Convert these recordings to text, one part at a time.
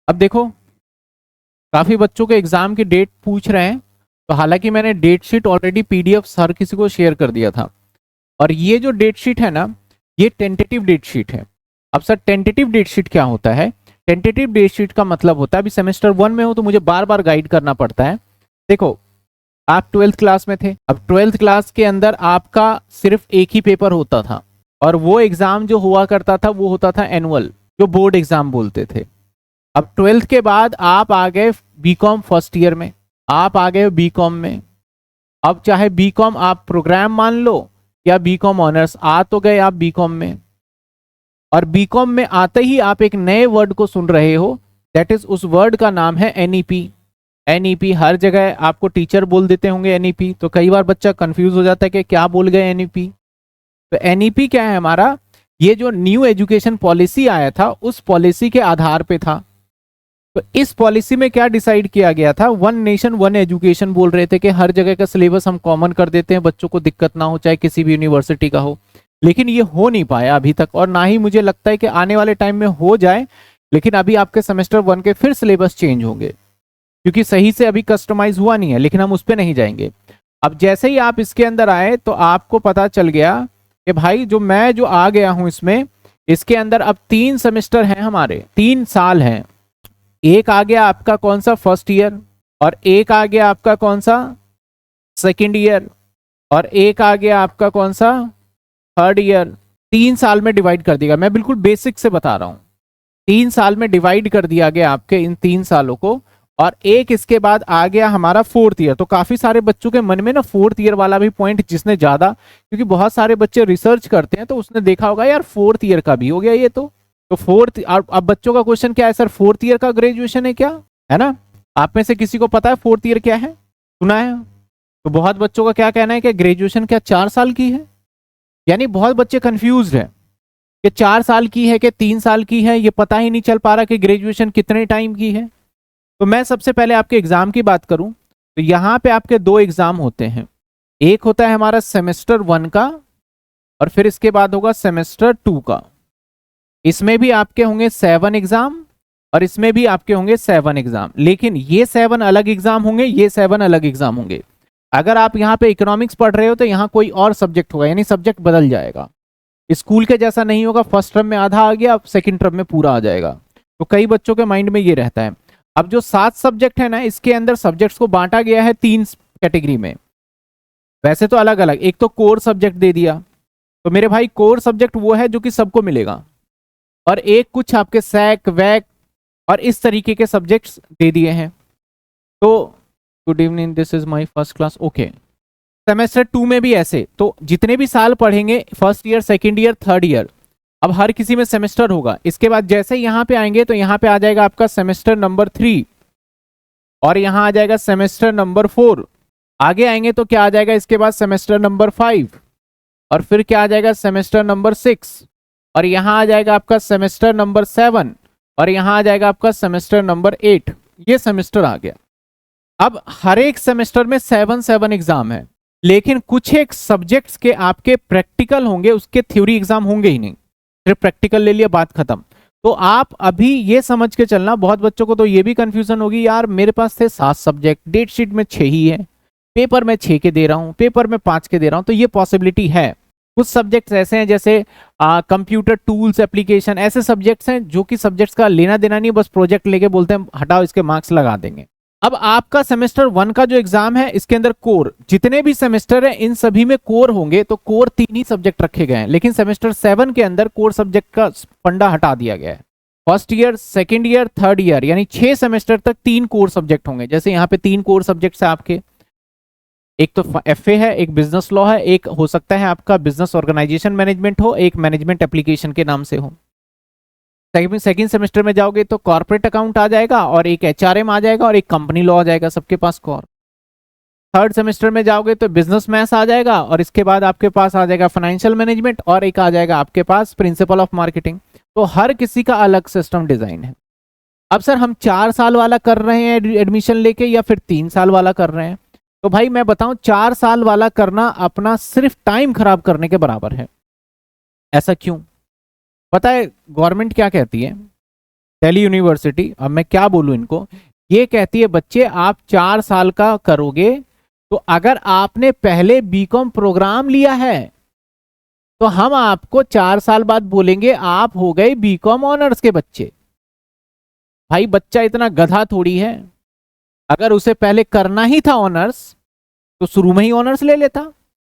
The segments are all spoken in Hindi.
अब देखो, काफी बच्चों के एग्जाम की डेट पूछ रहे हैं, तो हालांकि मैंने डेट शीट ऑलरेडी पीडीएफ हर किसी को शेयर कर दिया था। और ये जो डेट शीट है ना, ये टेंटेटिव डेट शीट है। अब सर टेंटेटिव डेट शीट क्या होता है? टेंटेटिव डेट शीट का मतलब होता है, अभी सेमेस्टर 1 में हो तो मुझे बार बार गाइड करना पड़ता है। देखो, आप 12th क्लास में थे, अब 12th क्लास के अंदर आपका सिर्फ एक ही पेपर होता था, और वो एग्जाम जो हुआ करता था वो होता था एनुअल, जो बोर्ड एग्जाम बोलते थे। अब 12th के बाद आप आ गए बीकॉम फर्स्ट ईयर में, आप आ गए बीकॉम में। अब चाहे बीकॉम आप प्रोग्राम मान लो या बीकॉम ऑनर्स, आ तो गए आप बीकॉम में। और बीकॉम में आते ही आप एक नए वर्ड को सुन रहे हो, दैट इज, उस वर्ड का नाम है एनईपी। एनईपी हर जगह आपको टीचर बोल देते होंगे एनईपी, तो कई बार बच्चा कंफ्यूज हो जाता है कि क्या बोल गए एनईपी। तो एनईपी क्या है हमारा? ये जो न्यू एजुकेशन पॉलिसी आया था उस पॉलिसी के आधार पे था। तो इस पॉलिसी में क्या डिसाइड किया गया था? वन नेशन वन एजुकेशन बोल रहे थे कि हर जगह का सिलेबस हम कॉमन कर देते हैं, बच्चों को दिक्कत ना हो, चाहे किसी भी यूनिवर्सिटी का हो। लेकिन ये हो नहीं पाया अभी तक, और ना ही मुझे लगता है कि आने वाले टाइम में हो जाए। लेकिन अभी आपके सेमेस्टर 1 के फिर सिलेबस चेंज होंगे, क्योंकि सही से अभी कस्टमाइज हुआ नहीं है, लेकिन हम उस पर नहीं जाएंगे। अब जैसे ही आप इसके अंदर आए तो आपको पता चल गया कि भाई जो आ गया हूं इसमें, इसके अंदर अब 3 सेमेस्टर हैं हमारे, 3 साल हैं। एक आ गया आपका कौन सा? First year. और एक आ गया आपका कौन सा? Second year. और एक आ गया आपका कौन सा? Third year. 3 साल में डिवाइड कर दिया, मैं बिल्कुल बेसिक से बता रहा हूं। 3 साल में डिवाइड कर दिया गया आपके इन 3 सालों को। और एक इसके बाद आ गया हमारा फोर्थ ईयर। तो काफी सारे बच्चों के मन में ना फोर्थ ईयर वाला भी पॉइंट, जिसने ज्यादा, क्योंकि बहुत सारे बच्चे रिसर्च करते हैं तो उसने देखा होगा यार फोर्थ ईयर का भी हो गया ये तो फोर्थ। अब बच्चों का क्वेश्चन क्या है सर? फोर्थ ईयर का ग्रेजुएशन है क्या? है ना? आप में से किसी को पता है फोर्थ ईयर क्या है? सुना है? तो बहुत बच्चों का क्या कहना है कि ग्रेजुएशन क्या 4 साल की है? यानी बहुत बच्चे कंफ्यूज है कि 4 साल की है कि 3 साल की है, ये पता ही नहीं चल पा रहा कि ग्रेजुएशन कितने टाइम की है। तो मैं सबसे पहले आपके एग्जाम की बात करूं तो यहाँ पे आपके 2 एग्जाम होते हैं। एक होता है हमारा सेमेस्टर 1 का, और फिर इसके बाद होगा सेमेस्टर 2 का। इसमें भी आपके होंगे 7 एग्जाम, और इसमें भी आपके होंगे 7 एग्जाम। लेकिन ये 7 अलग एग्जाम होंगे, ये 7 अलग एग्जाम होंगे। अगर आप यहाँ पे इकोनॉमिक्स पढ़ रहे हो तो यहाँ कोई और सब्जेक्ट होगा, यानी सब्जेक्ट बदल जाएगा। स्कूल के जैसा नहीं होगा, फर्स्ट टर्म में आधा आ गया, अब सेकंड टर्म में पूरा आ जाएगा। तो कई बच्चों के माइंड में ये रहता है। अब जो 7 सब्जेक्ट है ना, इसके अंदर सब्जेक्ट्स को बांटा गया है 3 कैटेगरी में। वैसे तो अलग अलग, एक तो कोर सब्जेक्ट दे दिया, तो मेरे भाई कोर सब्जेक्ट वो है जो कि सबको मिलेगा। और एक कुछ आपके सैक वैक और इस तरीके के सब्जेक्ट्स दे दिए हैं। तो good evening, this is my first class, okay. Semester 2 में भी ऐसे, तो जितने भी साल पढ़ेंगे, first year, second year, third year, अब हर किसी में सेमेस्टर होगा। इसके बाद जैसे ही यहाँ पे आएंगे तो यहाँ पे आ जाएगा आपका सेमेस्टर नंबर 3, और यहाँ आ जाएगा सेमेस्टर नंबर 4। आगे आएंगे तो क्या आ जाएगा इसके बाद? सेमेस्टर नंबर 5, और फिर क्या आ जाएगा? सेमेस्टर नंबर 6, और यहाँ आ जाएगा आपका सेमेस्टर नंबर 7, और यहाँ आ जाएगा आपका सेमेस्टर नंबर 8। ये सेमेस्टर आ गया। अब हर एक सेमेस्टर में 7 एग्जाम है, लेकिन कुछ एक सब्जेक्ट्स के आपके प्रैक्टिकल होंगे, उसके थ्योरी एग्जाम होंगे ही नहीं। सिर्फ प्रैक्टिकल ले लिया, बात खत्म। तो आप अभी ये समझ के चलना, बहुत बच्चों को तो ये भी कंफ्यूजन होगी, यार मेरे पास थे 7 सब्जेक्ट, डेट शीट में 6 ही है, पेपर में 6 के दे रहा हूँ, पेपर में 5 के दे रहा हूँ। तो ये पॉसिबिलिटी है। कुछ सब्जेक्ट्स ऐसे हैं जैसे कंप्यूटर टूल्स एप्लीकेशन, ऐसे सब्जेक्ट्स हैं जो कि सब्जेक्ट्स का लेना देना नहीं, बस प्रोजेक्ट लेके बोलते हैं हटाओ इसके मार्क्स लगा देंगे। अब आपका सेमेस्टर 1 का जो एग्जाम है, इसके अंदर कोर, जितने भी सेमेस्टर है इन सभी में कोर होंगे, तो कोर 3 ही सब्जेक्ट रखे गए हैं। लेकिन सेमेस्टर 7 के अंदर कोर सब्जेक्ट का फंडा हटा दिया गया है। First year, second year, third year, यानी 6 सेमेस्टर तक 3 कोर सब्जेक्ट होंगे। जैसे यहाँ पे 3 कोर सब्जेक्ट्स है आपके, एक तो एफए है, एक बिजनेस लॉ है, एक हो सकता है आपका बिजनेस ऑर्गेनाइजेशन मैनेजमेंट हो, एक मैनेजमेंट एप्लीकेशन के नाम से हो। सेकंड सेमेस्टर में जाओगे तो कॉर्पोरेट अकाउंट आ जाएगा, और एक एचआरएम आ जाएगा, और एक कंपनी लॉ आ जाएगा, सबके पास कॉर। थर्ड सेमेस्टर में जाओगे तो बिजनेस मैथ्स आ जाएगा, और इसके बाद आपके पास आ जाएगा फाइनेंशियल मैनेजमेंट, और एक आ जाएगा आपके पास प्रिंसिपल ऑफ मार्केटिंग। तो हर किसी का अलग सिस्टम डिजाइन है। अब सर हम 4 साल वाला कर रहे हैं एडमिशन लेके, या फिर 3 साल वाला कर रहे हैं? तो भाई मैं बताऊं, 4 साल वाला करना अपना सिर्फ टाइम खराब करने के बराबर है। ऐसा क्यों? पता है गवर्नमेंट क्या कहती है? दिल्ली यूनिवर्सिटी, अब मैं क्या बोलूं इनको, ये कहती है बच्चे आप 4 साल का करोगे, तो अगर आपने पहले बीकॉम प्रोग्राम लिया है तो हम आपको 4 साल बाद बोलेंगे आप हो गए बीकॉम ऑनर्स के बच्चे। भाई बच्चा इतना गधा थोड़ी है, अगर उसे पहले करना ही था ऑनर्स तो शुरू में ही ऑनर्स ले लेता,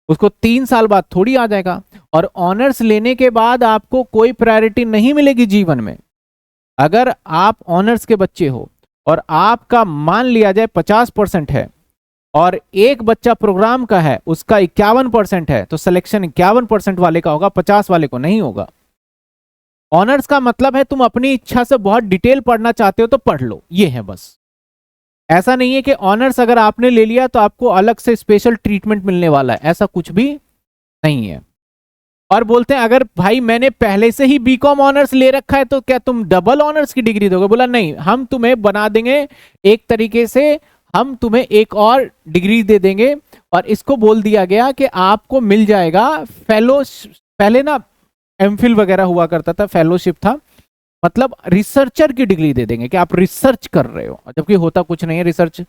उसको 3 साल बाद थोड़ी आ जाएगा। और ऑनर्स लेने के बाद आपको कोई प्रायोरिटी नहीं मिलेगी जीवन में। अगर आप ऑनर्स के बच्चे हो और आपका मान लिया जाए 50% है और एक बच्चा प्रोग्राम का है उसका 51% है, तो सिलेक्शन 51% वाले का होगा, 50 वाले को नहीं होगा। ऑनर्स का मतलब है तुम अपनी इच्छा से बहुत डिटेल पढ़ना चाहते हो तो पढ़ लो, ये है बस। ऐसा नहीं है कि ऑनर्स अगर आपने ले लिया तो आपको अलग से स्पेशल ट्रीटमेंट मिलने वाला है, ऐसा कुछ भी नहीं है। और बोलते हैं अगर भाई मैंने पहले से ही बीकॉम ऑनर्स ले रखा है तो क्या तुम डबल ऑनर्स की डिग्री दोगे? बोला नहीं, हम तुम्हें बना देंगे एक तरीके से, हम तुम्हें एक और डिग्री दे देंगे। और इसको बोल दिया गया कि आपको मिल जाएगा फेलो, पहले ना एमफिल वगैरह हुआ करता था, फेलोशिप था, मतलब रिसर्चर की डिग्री दे देंगे कि आप रिसर्च कर रहे हो, जबकि होता कुछ नहीं है रिसर्च।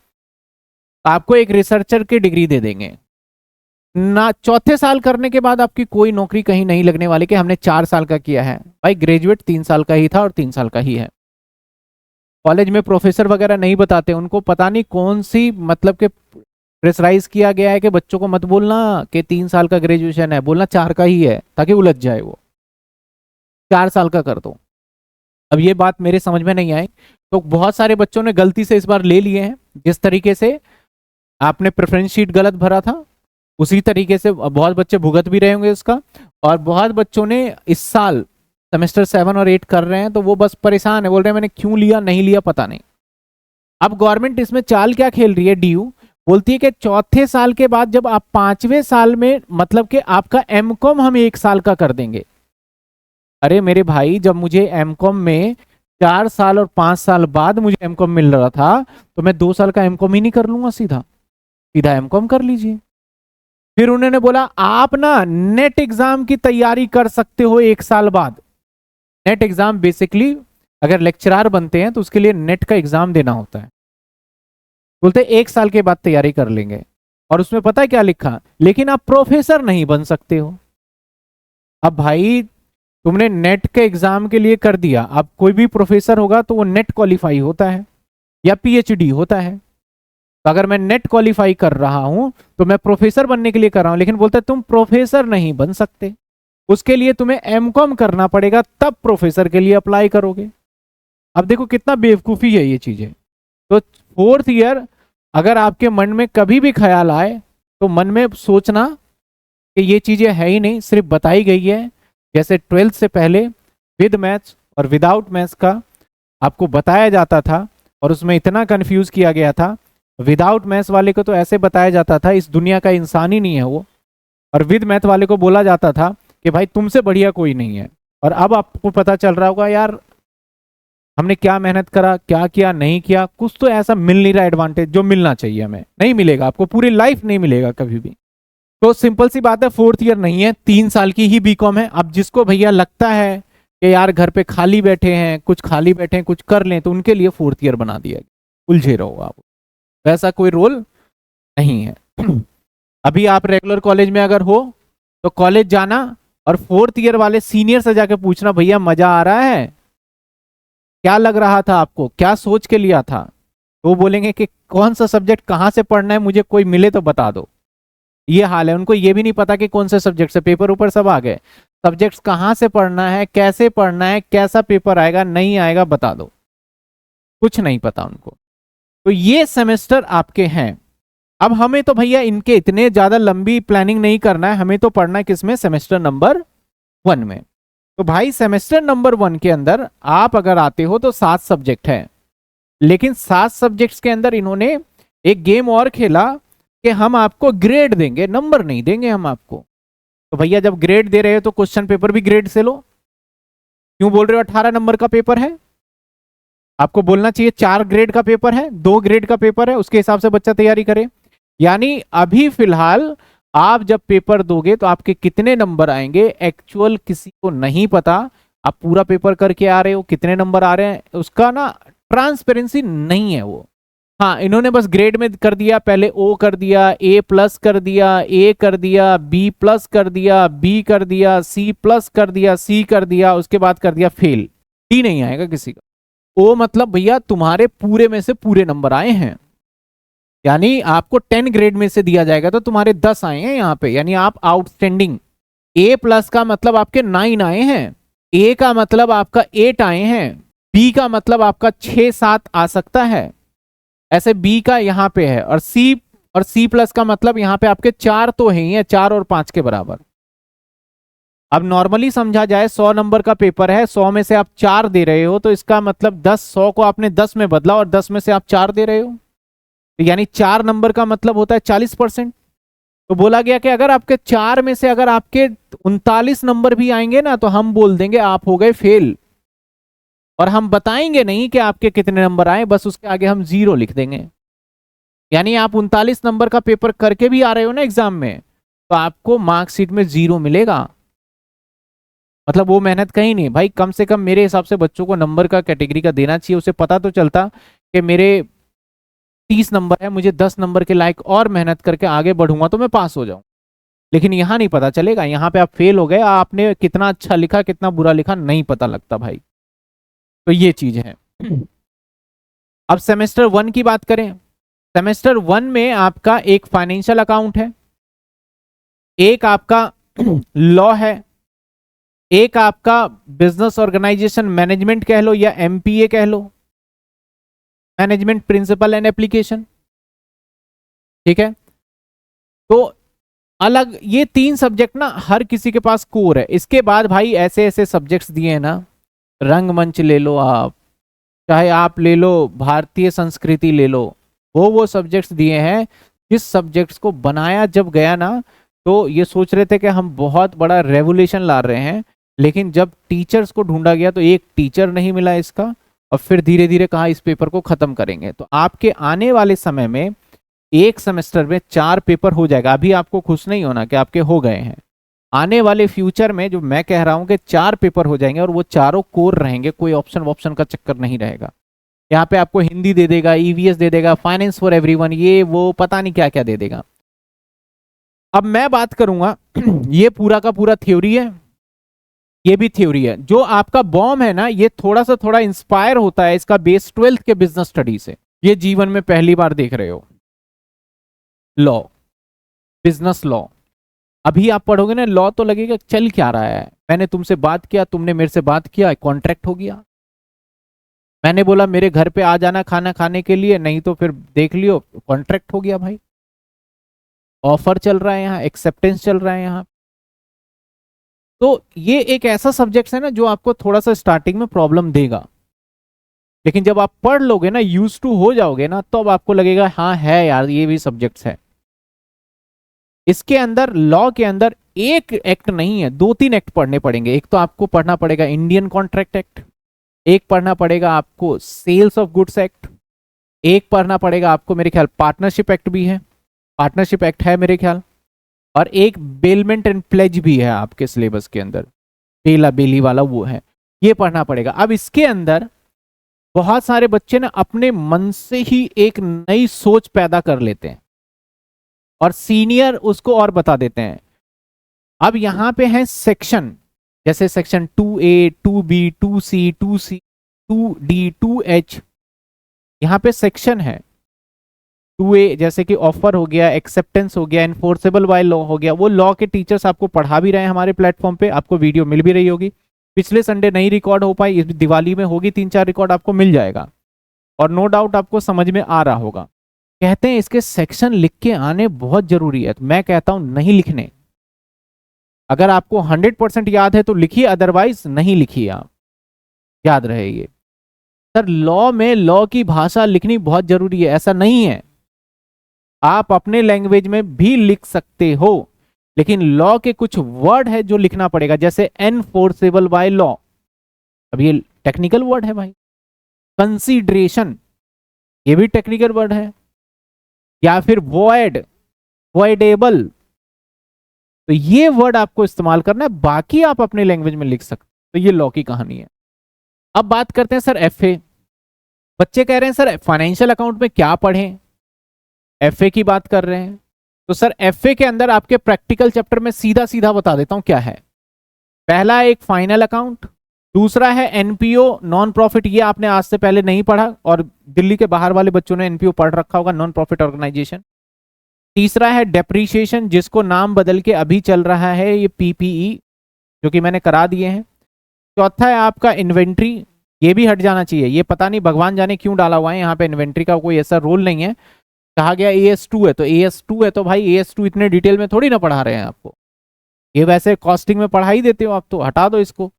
आपको एक रिसर्चर की डिग्री दे देंगे ना। चौथे साल करने के बाद आपकी कोई नौकरी कहीं नहीं लगने वाली कि हमने 4 साल का किया है। भाई ग्रेजुएट 3 साल का ही था और 3 साल का ही है। कॉलेज में प्रोफेसर वगैरह नहीं बताते, उनको पता नहीं कौन सी मतलब के प्रेशराइज किया गया है कि बच्चों को मत बोलना कि 3 साल का ग्रेजुएशन है, बोलना 4 का ही है ताकि उलझ जाए वो। 4 साल का कर दो। अब ये बात मेरे समझ में नहीं आई तो बहुत सारे बच्चों ने गलती से इस बार ले लिए हैं। जिस तरीके से आपने प्रेफरेंस शीट गलत भरा था उसी तरीके से बहुत बच्चे भुगत भी रहे होंगे उसका। और बहुत बच्चों ने इस साल सेमेस्टर 7 और 8 कर रहे हैं तो वो बस परेशान है, बोल रहे हैं मैंने क्यों लिया, नहीं लिया पता नहीं। अब गवर्नमेंट इसमें चाल क्या खेल रही है, डीयू बोलती है कि चौथे साल के बाद जब आप 5वें साल में मतलब कि आपका एमकॉम हम 1 साल का कर देंगे। अरे मेरे भाई जब मुझे एमकॉम में 4 साल और 5 साल बाद मुझे एमकॉम मिल रहा था तो मैं 2 साल का एमकॉम ही नहीं कर लूंगा, सीधा सीधा एमकॉम कर लीजिए। फिर उन्होंने बोला आप ना नेट एग्जाम की तैयारी कर सकते हो 1 साल बाद। नेट एग्जाम बेसिकली अगर लेक्चरर बनते हैं तो उसके लिए नेट का एग्जाम देना होता है। बोलते 1 साल के बाद तैयारी कर लेंगे। और उसमें पता है क्या लिखा, लेकिन आप प्रोफेसर नहीं बन सकते हो। अब भाई तुमने नेट के एग्जाम के लिए कर दिया, अब कोई भी प्रोफेसर होगा तो वो नेट क्वालिफाई होता है या पीएचडी होता है। तो अगर मैं नेट क्वालिफाई कर रहा हूं तो मैं प्रोफेसर बनने के लिए कर रहा हूं, लेकिन बोलते तुम प्रोफेसर नहीं बन सकते, उसके लिए तुम्हें एमकॉम करना पड़ेगा तब प्रोफेसर के लिए अप्लाई करोगे। अब देखो कितना बेवकूफ़ी है ये चीजें। तो 4th ईयर अगर आपके मन में कभी भी ख्याल आए तो मन में सोचना कि ये चीजें है ही नहीं, सिर्फ बताई गई है। जैसे 12th से पहले विद मैथ्स और विदाउट मैथ्स का आपको बताया जाता था और उसमें इतना कंफ्यूज किया गया था। विदाउट मैथ्स वाले को तो ऐसे बताया जाता था इस दुनिया का इंसान ही नहीं है वो, और विद मैथ वाले को बोला जाता था कि भाई तुमसे बढ़िया कोई नहीं है। और अब आपको पता चल रहा होगा यार हमने क्या मेहनत करा, क्या किया, नहीं किया, कुछ तो ऐसा मिल नहीं रहा एडवांटेज जो मिलना चाहिए हमें, नहीं मिलेगा आपको, पूरी लाइफ नहीं मिलेगा कभी भी। तो सिंपल सी बात है 4th ईयर नहीं है, 3 साल की ही बीकॉम है। अब जिसको भैया लगता है कि यार घर पे खाली बैठे हैं, कुछ खाली बैठे हैं, कुछ कर लें, तो उनके लिए 4th ईयर बना दिया गया। उलझे रहो आप, वैसा कोई रोल नहीं है। अभी आप रेगुलर कॉलेज में अगर हो तो कॉलेज जाना और 4th ईयर वाले सीनियर से जाके पूछना भैया मजा आ रहा है, क्या लग रहा था आपको, क्या सोच के लिया था। तो वो बोलेंगे कि कौन सा सब्जेक्ट कहाँ से पढ़ना है, मुझे कोई मिले तो बता दो। ये हाल है, उनको ये भी नहीं पता कि कौन से सब्जेक्ट से, पेपर ऊपर सब आ गए, सब्जेक्ट्स कहाँ से पढ़ना है, कैसे पढ़ना है, कैसा पेपर आएगा नहीं आएगा बता दो, कुछ नहीं पता उनको। तो ये सेमेस्टर आपके हैं। अब हमें तो भैया इनके इतने ज्यादा लंबी प्लानिंग नहीं करना है, हमें तो पढ़ना है किसमें, सेमेस्टर नंबर 1 में। तो भाई सेमेस्टर नंबर 1 के अंदर आप अगर आते हो तो 7 सब्जेक्ट है, लेकिन 7 सब्जेक्ट्स के अंदर इन्होंने एक गेम और खेला कि हम आपको ग्रेड देंगे, नंबर नहीं देंगे हम आपको। तो भैया जब ग्रेड दे रहे हो तो क्वेश्चन पेपर भी ग्रेड से लो। क्यों बोल रहे हो 18 नंबर का पेपर है, आपको बोलना चाहिए 4 ग्रेड का पेपर है, 2 ग्रेड का पेपर है, उसके हिसाब से बच्चा तैयारी करे। यानी अभी फिलहाल आप जब पेपर दोगे तो आपके कितने नंबर आएंगे एक्चुअल किसी को नहीं पता, आप पूरा पेपर करके आ रहे हो, कितने नंबर आ रहे हैं, उसका ना ट्रांसपेरेंसी नहीं है वो। हाँ, इन्होंने बस ग्रेड में कर दिया, पहले ओ कर दिया, ए प्लस कर दिया, ए कर दिया, बी प्लस कर दिया, बी कर दिया, सी प्लस कर दिया, सी कर दिया, उसके बाद कर दिया फेल। डी नहीं आएगा किसी का। ओ मतलब भैया तुम्हारे पूरे में से पूरे नंबर आए हैं, यानी आपको 10 ग्रेड में से दिया जाएगा तो तुम्हारे 10 आए हैं यहाँ पे, यानी आप आउटस्टैंडिंग। ए प्लस का मतलब आपके 9 आए हैं, ए का मतलब आपका 8 आए हैं, बी का मतलब आपका 6-7 आ सकता है, ऐसे बी का यहाँ पे है, और सी प्लस का मतलब यहाँ पे आपके 4 तो है ही है, 4 और 5 के बराबर। अब नॉर्मली समझा जाए 100 नंबर का पेपर है, 100 में से आप 4 दे रहे हो, तो इसका मतलब 100 को आपने 10 में बदला और 10 में से आप 4 दे रहे हो, तो यानी 4 नंबर का मतलब होता है 40%। तो बोला गया कि अगर आपके 4 में से अगर आपके 39 नंबर भी आएंगे ना, तो हम बोल देंगे आप हो गए फेल, और हम बताएंगे नहीं कि आपके कितने नंबर आए, बस उसके आगे हम 0 लिख देंगे। यानी आप 39 नंबर का पेपर करके भी आ रहे हो ना एग्जाम में, तो आपको मार्कशीट में 0 मिलेगा, मतलब वो मेहनत कहीं नहीं भाई। कम से कम मेरे हिसाब से बच्चों को नंबर का कैटेगरी का देना चाहिए, उसे पता तो चलता कि मेरे 30 नंबर है, मुझे 10 नंबर के लायक और मेहनत करके आगे बढ़ूंगा तो मैं पास हो जाऊं। लेकिन यहाँ नहीं पता चलेगा, यहाँ पे आप फेल हो गए, आपने कितना अच्छा लिखा कितना बुरा लिखा नहीं पता लगता भाई। तो ये चीज है। अब सेमेस्टर 1 की बात करें, सेमेस्टर 1 में आपका एक फाइनेंशियल अकाउंट है, एक आपका लॉ है, एक आपका बिजनेस ऑर्गेनाइजेशन मैनेजमेंट कह लो या एमपीए कह लो, मैनेजमेंट प्रिंसिपल एंड एप्लीकेशन। ठीक है, तो अलग ये 3 सब्जेक्ट ना हर किसी के पास कोर है। इसके बाद भाई ऐसे ऐसे सब्जेक्ट्स दिए हैं ना, रंगमंच ले लो आप, चाहे आप ले लो भारतीय संस्कृति ले लो, वो सब्जेक्ट्स दिए हैं जिस सब्जेक्ट्स को बनाया जब गया ना, तो ये सोच रहे थे कि हम बहुत बड़ा रेवोल्यूशन ला रहे हैं, लेकिन जब टीचर्स को ढूंढा गया तो एक टीचर नहीं मिला इसका, और फिर धीरे धीरे कहा इस पेपर को खत्म करेंगे। तो आपके आने वाले समय में एक सेमेस्टर में 4 पेपर हो जाएगा। अभी आपको खुश नहीं होना कि आपके हो गए हैं, आने वाले फ्यूचर में जो मैं कह रहा हूं कि 4 पेपर हो जाएंगे और वो चारों कोर रहेंगे, कोई ऑप्शन का चक्कर नहीं रहेगा। यहाँ पे आपको हिंदी दे देगा, ईवीएस दे देगा, फाइनेंस फॉर एवरीवन, ये वो पता नहीं क्या क्या दे देगा। अब मैं बात करूंगा ये पूरा का पूरा थ्योरी है, ये भी थ्योरी है। जो आपका बॉम्ब है ना, ये थोड़ा इंस्पायर होता है इसका बेस 12th के बिजनेस स्टडी से। ये जीवन में पहली बार देख रहे हो लॉ, बिजनेस लॉ। अभी आप पढ़ोगे ना लॉ तो लगेगा चल क्या रहा है, मैंने तुमसे बात किया, तुमने मेरे से बात किया, कॉन्ट्रैक्ट हो गया। मैंने बोला मेरे घर पे आ जाना खाना खाने के लिए, नहीं तो फिर देख लियो, कॉन्ट्रैक्ट हो गया भाई। ऑफर चल रहा है यहाँ, एक्सेप्टेंस चल रहा है यहाँ। तो ये एक ऐसा सब्जेक्ट है ना जो आपको थोड़ा सा स्टार्टिंग में प्रॉब्लम देगा, लेकिन जब आप पढ़ लोगे ना, यूज टू हो जाओगे ना, तो अब आपको लगेगा हाँ है यार ये भी सब्जेक्ट्स है। इसके अंदर लॉ के अंदर एक एक्ट नहीं है, 2-3 एक्ट पढ़ने पड़ेंगे। एक तो आपको पढ़ना पड़ेगा इंडियन कॉन्ट्रैक्ट एक्ट, एक पढ़ना पड़ेगा आपको सेल्स ऑफ गुड्स एक्ट, एक पढ़ना पड़ेगा आपको मेरे ख्याल पार्टनरशिप एक्ट भी है, पार्टनरशिप एक्ट है मेरे ख्याल, और एक बेलमेंट एंड प्लेज भी है आपके सिलेबस के अंदर, बेला बेली वाला वो है, ये पढ़ना पड़ेगा। अब इसके अंदर बहुत सारे बच्चे ना अपने मन से ही एक नई सोच पैदा कर लेते हैं और सीनियर उसको और बता देते हैं। अब यहां पे है सेक्शन, जैसे section 2A 2B 2C 2C 2D 2H, यहां पे सेक्शन है। 2A जैसे कि ऑफर हो गया, एक्सेप्टेंस हो गया, एनफोर्सेबल बाय लॉ हो गया। वो लॉ के टीचर्स आपको पढ़ा भी रहे हैं हमारे प्लेटफॉर्म पे, आपको वीडियो मिल भी रही होगी। पिछले संडे नहीं रिकॉर्ड हो पाई, इस दिवाली में होगी, 3-4 रिकॉर्ड आपको मिल जाएगा और नो डाउट आपको समझ में आ रहा होगा। कहते हैं इसके सेक्शन लिख के आने बहुत जरूरी है, तो मैं कहता हूं नहीं लिखने। अगर आपको 100% याद है तो लिखिए, अदरवाइज नहीं लिखिए आप, याद रहे ये। सर लॉ में लॉ की भाषा लिखनी बहुत जरूरी है, ऐसा नहीं है, आप अपने लैंग्वेज में भी लिख सकते हो, लेकिन लॉ के कुछ वर्ड है जो लिखना पड़ेगा, जैसे एनफोर्सेबल बाय लॉ, अब ये टेक्निकल वर्ड है भाई। कंसीडरेशन, ये भी टेक्निकल वर्ड है। या फिर वॉइड, वॉइडेबल, तो ये वर्ड आपको इस्तेमाल करना है, बाकी आप अपने लैंग्वेज में लिख सकते। तो ये लॉ की कहानी है। अब बात करते हैं सर एफए। बच्चे कह रहे हैं सर फाइनेंशियल अकाउंट में क्या पढ़ें, एफए की बात कर रहे हैं। तो सर एफए के अंदर आपके प्रैक्टिकल चैप्टर में सीधा सीधा बता देता हूं क्या है। पहला एक फाइनल अकाउंट, दूसरा है एनपीओ नॉन प्रॉफिट, ये आपने आज से पहले नहीं पढ़ा और दिल्ली के बाहर वाले बच्चों ने एनपीओ पढ़ रखा होगा, नॉन प्रॉफिट ऑर्गेनाइजेशन। तीसरा है डेप्रीशिएशन, जिसको नाम बदल के अभी चल रहा है ये पीपीई, जो कि मैंने करा दिए हैं। चौथा है आपका इन्वेंट्री, ये भी हट जाना चाहिए, ये पता नहीं भगवान जाने क्यों डाला हुआ है यहाँ पे, इन्वेंट्री का कोई ऐसा रोल नहीं है। कहा गया AS2 है तो AS2 है, तो भाई AS2 इतने डिटेल में थोड़ी ना पढ़ा रहे हैं आपको, ये वैसे कॉस्टिंग में पढ़ा ही देते हो आप, तो हटा दो इसको।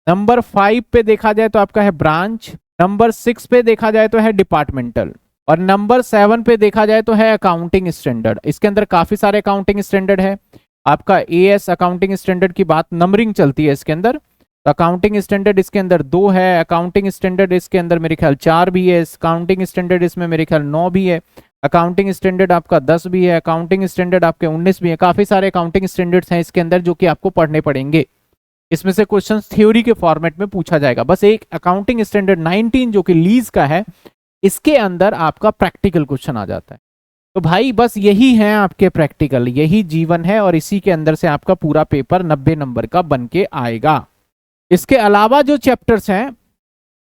नंबर 5 पे देखा जाए तो आपका है ब्रांच, नंबर 6 पे देखा जाए तो है डिपार्टमेंटल, और नंबर 7 पे देखा जाए तो है अकाउंटिंग स्टैंडर्ड। इसके अंदर काफी सारे अकाउंटिंग स्टैंडर्ड है। आपका AS अकाउंटिंग स्टैंडर्ड की बात, नंबरिंग चलती है इसके अंदर, तो अकाउंटिंग स्टैंडर्ड इसके अंदर 2 है, अकाउंटिंग स्टैंडर्ड इसके अंदर मेरे ख्याल 4 भी है, अकाउंटिंग स्टैंडर्ड इसमें मेरे ख्याल 9 भी है, अकाउंटिंग स्टैंडर्ड आपका 10 भी है, अकाउंटिंग स्टैंडर्ड आपके 19 भी है। काफी सारे अकाउंटिंग स्टैंडर्ड्स हैं इसके अंदर जो कि आपको पढ़ने पड़ेंगे। इसमें से क्वेश्चन थ्योरी के फॉर्मेट में पूछा जाएगा। बस एक अकाउंटिंग स्टैंडर्ड 19 जो कि लीज का है, इसके अंदर आपका प्रैक्टिकल क्वेश्चन आ जाता है। तो भाई बस यही है आपके प्रैक्टिकल, यही जीवन है, और इसी के अंदर से आपका पूरा पेपर 90 नंबर का बन के आएगा। इसके अलावा जो चैप्टर्स हैं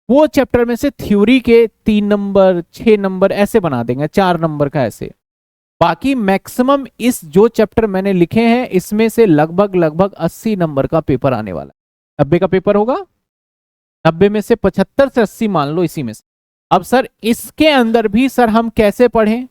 वो चैप्टर में से थ्योरी के 3 नंबर 6 नंबर ऐसे बना देंगे, 4 नंबर का ऐसे। बाकी मैक्सिमम इस जो चैप्टर मैंने लिखे हैं इसमें से लगभग 80 नंबर का पेपर आने वाला है। 90 का पेपर होगा, 90 में से 75 से 80 मान लो इसी में से। अब सर इसके अंदर भी सर हम कैसे पढ़ें,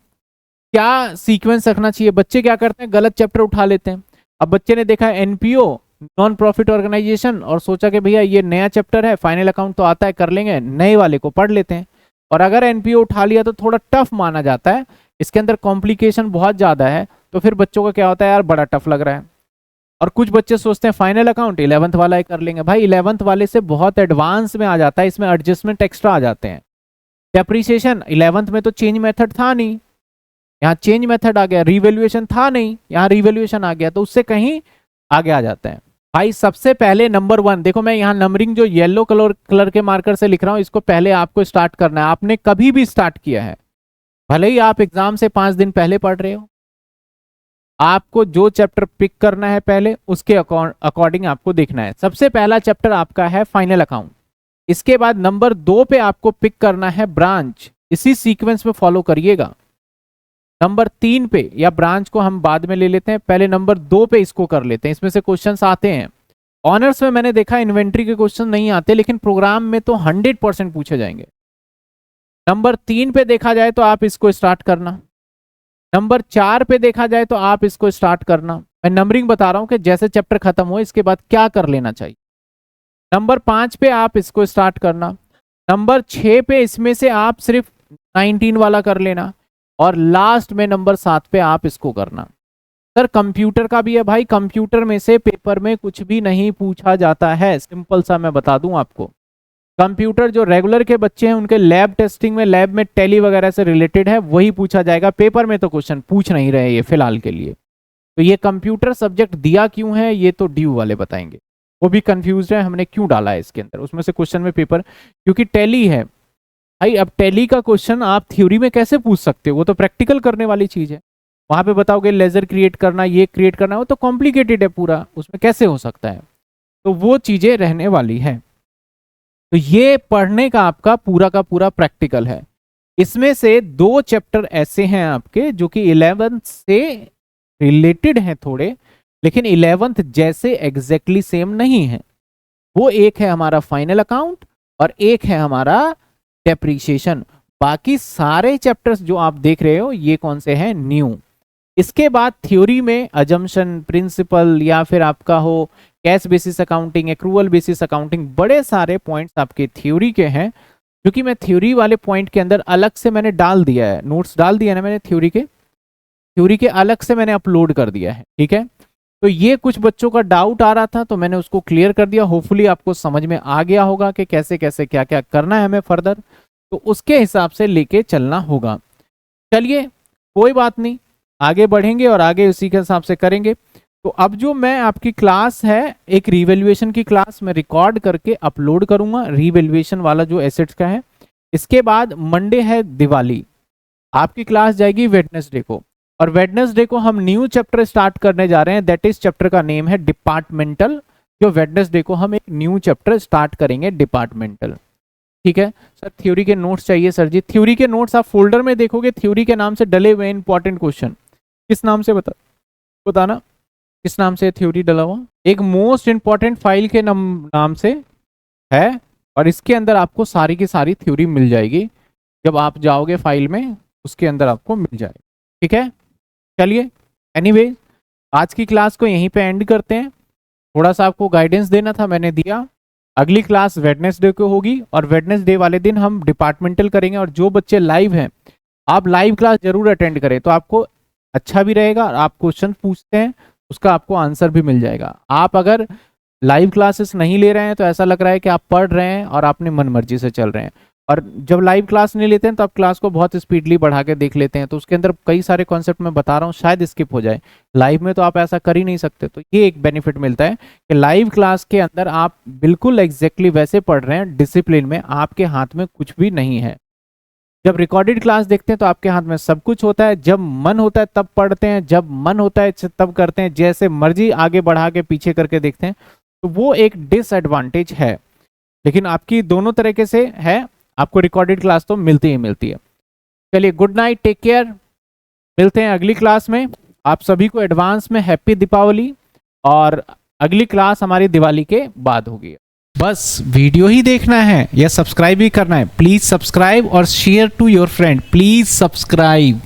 क्या सीक्वेंस रखना चाहिए। बच्चे क्या करते हैं, गलत चैप्टर उठा लेते हैं। अब बच्चे ने देखा एनपीओ नॉन प्रॉफिट ऑर्गेनाइजेशन और सोचा कि भैया ये नया चैप्टर है, फाइनल अकाउंट तो आता है, कर लेंगे, नए वाले को पढ़ लेते हैं। और अगर एनपीओ उठा लिया तो थोड़ा टफ माना जाता है, इसके अंदर कॉम्प्लिकेशन बहुत ज्यादा है, तो फिर बच्चों का क्या होता है, यार बड़ा टफ लग रहा है। और कुछ बच्चे सोचते हैं फाइनल अकाउंट 11th वाला ही कर लेंगे। भाई 11th वाले से बहुत एडवांस में आ जाता है, इसमें एडजस्टमेंट एक्स्ट्रा आ जाते हैं। डेप्रीशिएशन 11th में तो चेंज मेथड था नहीं, यहाँ चेंज मेथड आ गया। रिवैल्यूएशन था नहीं, यहाँ रिवैल्यूएशन आ गया, तो उससे कहीं आगे आ जाते हैं। भाई सबसे पहले नंबर 1 देखो, मैं यहाँ नंबरिंग जो येलो कलर के मार्कर से लिख रहा हूँ, इसको पहले आपको स्टार्ट करना है। आपने कभी भी स्टार्ट किया है, भले ही आप एग्जाम से 5 दिन पहले पढ़ रहे हो, आपको जो चैप्टर पिक करना है पहले उसके अकॉर्डिंग आपको देखना है। सबसे पहला चैप्टर आपका है फाइनल अकाउंट, इसके बाद नंबर 2 पे आपको पिक करना है ब्रांच, इसी सीक्वेंस में फॉलो करिएगा। नंबर 3 पे, या ब्रांच को हम बाद में ले लेते हैं, पहले नंबर 2 पे इसको कर लेते हैं, इसमें से क्वेश्चंस आते हैं। ऑनर्स में मैंने देखा इन्वेंट्री के क्वेश्चन नहीं आते, लेकिन प्रोग्राम में तो 100% पूछे जाएंगे। नंबर 3 पे देखा जाए तो आप इसको स्टार्ट करना, नंबर 4 पे देखा जाए तो आप इसको स्टार्ट करना। मैं नंबरिंग बता रहा हूं कि जैसे चैप्टर खत्म हो इसके बाद क्या कर लेना चाहिए। नंबर 5 पे आप इसको स्टार्ट करना, नंबर 6 पे इसमें से आप सिर्फ 19 वाला कर लेना, और लास्ट में नंबर 7 पे आप इसको करना। सर कंप्यूटर का भी है भाई, कंप्यूटर में से पेपर में कुछ भी नहीं पूछा जाता है, सिंपल सा मैं बता दूं आपको। कंप्यूटर जो रेगुलर के बच्चे हैं उनके लैब टेस्टिंग में, लैब में टैली वगैरह से रिलेटेड है, वही पूछा जाएगा। पेपर में तो क्वेश्चन पूछ नहीं रहे ये फिलहाल के लिए। तो ये कंप्यूटर सब्जेक्ट दिया क्यों है ये तो ड्यू वाले बताएंगे, वो भी कंफ्यूज है हमने क्यों डाला है इसके अंदर, उसमें से क्वेश्चन में पेपर, क्योंकि टैली है भाई। अब टैली का क्वेश्चन आप थ्योरी में कैसे पूछ सकते हो, वो तो प्रैक्टिकल करने वाली चीज है। वहां पे बताओगे लेजर क्रिएट करना, ये क्रिएट करना, वो तो कॉम्प्लिकेटेड है पूरा, उसमें कैसे हो सकता है। तो वो चीजें रहने वाली है। तो ये पढ़ने का आपका पूरा का पूरा प्रैक्टिकल है। इसमें से 2 चैप्टर ऐसे हैं आपके जो कि 11th से रिलेटेड हैं थोड़े, लेकिन 11th जैसे एग्जैक्टली सेम नहीं है। वो एक है हमारा फाइनल अकाउंट और एक है हमारा डेप्रीशिएशन। बाकी सारे चैप्टर्स जो आप देख रहे हो ये कौन से हैं, न्यू। इसके बाद थ्योरी में अजम्पशन प्रिंसिपल, या फिर आपका हो cash basis accounting, accrual basis accounting, बड़े सारे पॉइंट्स आपके थ्योरी के हैं, क्योंकि मैं थ्योरी वाले पॉइंट के अंदर अलग से मैंने डाल दिया है, नोट्स डाल दिया ना मैंने थ्योरी के अलग से मैंने अपलोड कर दिया है, ठीक है। तो ये कुछ बच्चों का डाउट आ रहा था तो मैंने उसको क्लियर कर दिया। होपफुली आपको समझ में आ गया होगा कि कैसे कैसे क्या क्या करना है हमें फर्दर, तो उसके हिसाब से लेके चलना होगा। चलिए कोई बात नहीं, आगे बढ़ेंगे और आगे उसी के हिसाब से करेंगे। तो अब जो मैं आपकी क्लास है, एक रीवैल्यूएशन की क्लास मैं रिकॉर्ड करके अपलोड करूंगा, रीवैल्यूएशन वाला जो एसेट्स का है। इसके बाद मंडे है दिवाली, आपकी क्लास जाएगी वेडनेसडे को, और वेडनेसडे को हम न्यू चैप्टर स्टार्ट करने जा रहे हैं, दैट इज चैप्टर का नेम है डिपार्टमेंटल। जो वेडनेसडे को हम एक न्यू चैप्टर स्टार्ट करेंगे डिपार्टमेंटल। ठीक है सर, थ्योरी के नोट्स चाहिए सर जी। थ्योरी के नोट्स आप फोल्डर में देखोगे, थ्योरी के नाम से डले हुए इंपॉर्टेंट क्वेश्चन। किस नाम से बताना, किस नाम से थ्योरी डला हुआ? एक मोस्ट इंपॉर्टेंट फाइल के नाम से है, और इसके अंदर आपको सारी की सारी थ्योरी मिल जाएगी। जब आप जाओगे फाइल में, उसके अंदर आपको मिल जाएगी। ठीक है, चलिए एनीवे आज की क्लास को यहीं पे एंड करते हैं। थोड़ा सा आपको गाइडेंस देना था, मैंने दिया। अगली क्लास वेडनेसडे को होगी, और वेडनेसडे वाले दिन हम डिपार्टमेंटल करेंगे। और जो बच्चे लाइव हैं, आप लाइव क्लास जरूर अटेंड करें, तो आपको अच्छा भी रहेगा। आप क्वेश्चन पूछते हैं, उसका आपको आंसर भी मिल जाएगा। आप अगर लाइव क्लासेस नहीं ले रहे हैं तो ऐसा लग रहा है कि आप पढ़ रहे हैं और अपनी मन मर्जी से चल रहे हैं। और जब लाइव क्लास नहीं लेते हैं तो आप क्लास को बहुत स्पीडली बढ़ा के देख लेते हैं, तो उसके अंदर कई सारे कॉन्सेप्ट मैं बता रहा हूँ शायद स्किप हो जाए। लाइव में तो आप ऐसा कर ही नहीं सकते, तो ये एक बेनिफिट मिलता है कि लाइव क्लास के अंदर आप बिल्कुल एग्जैक्टली वैसे पढ़ रहे हैं, डिसिप्लिन में, आपके हाथ में कुछ भी नहीं है। जब रिकॉर्डेड क्लास देखते हैं तो आपके हाथ में सब कुछ होता है, जब मन होता है तब पढ़ते हैं, जब मन होता है तब करते हैं, जैसे मर्जी आगे बढ़ा के पीछे करके देखते हैं, तो वो एक डिसएडवांटेज है। लेकिन आपकी दोनों तरीके से है, आपको रिकॉर्डेड क्लास तो मिलती ही मिलती है। चलिए गुड नाइट, टेक केयर, मिलते हैं अगली क्लास में। आप सभी को एडवांस में हैप्पी दीपावली, और अगली क्लास हमारी दिवाली के बाद होगी। बस वीडियो ही देखना है या सब्सक्राइब भी करना है, प्लीज सब्सक्राइब और share to your friend, please subscribe.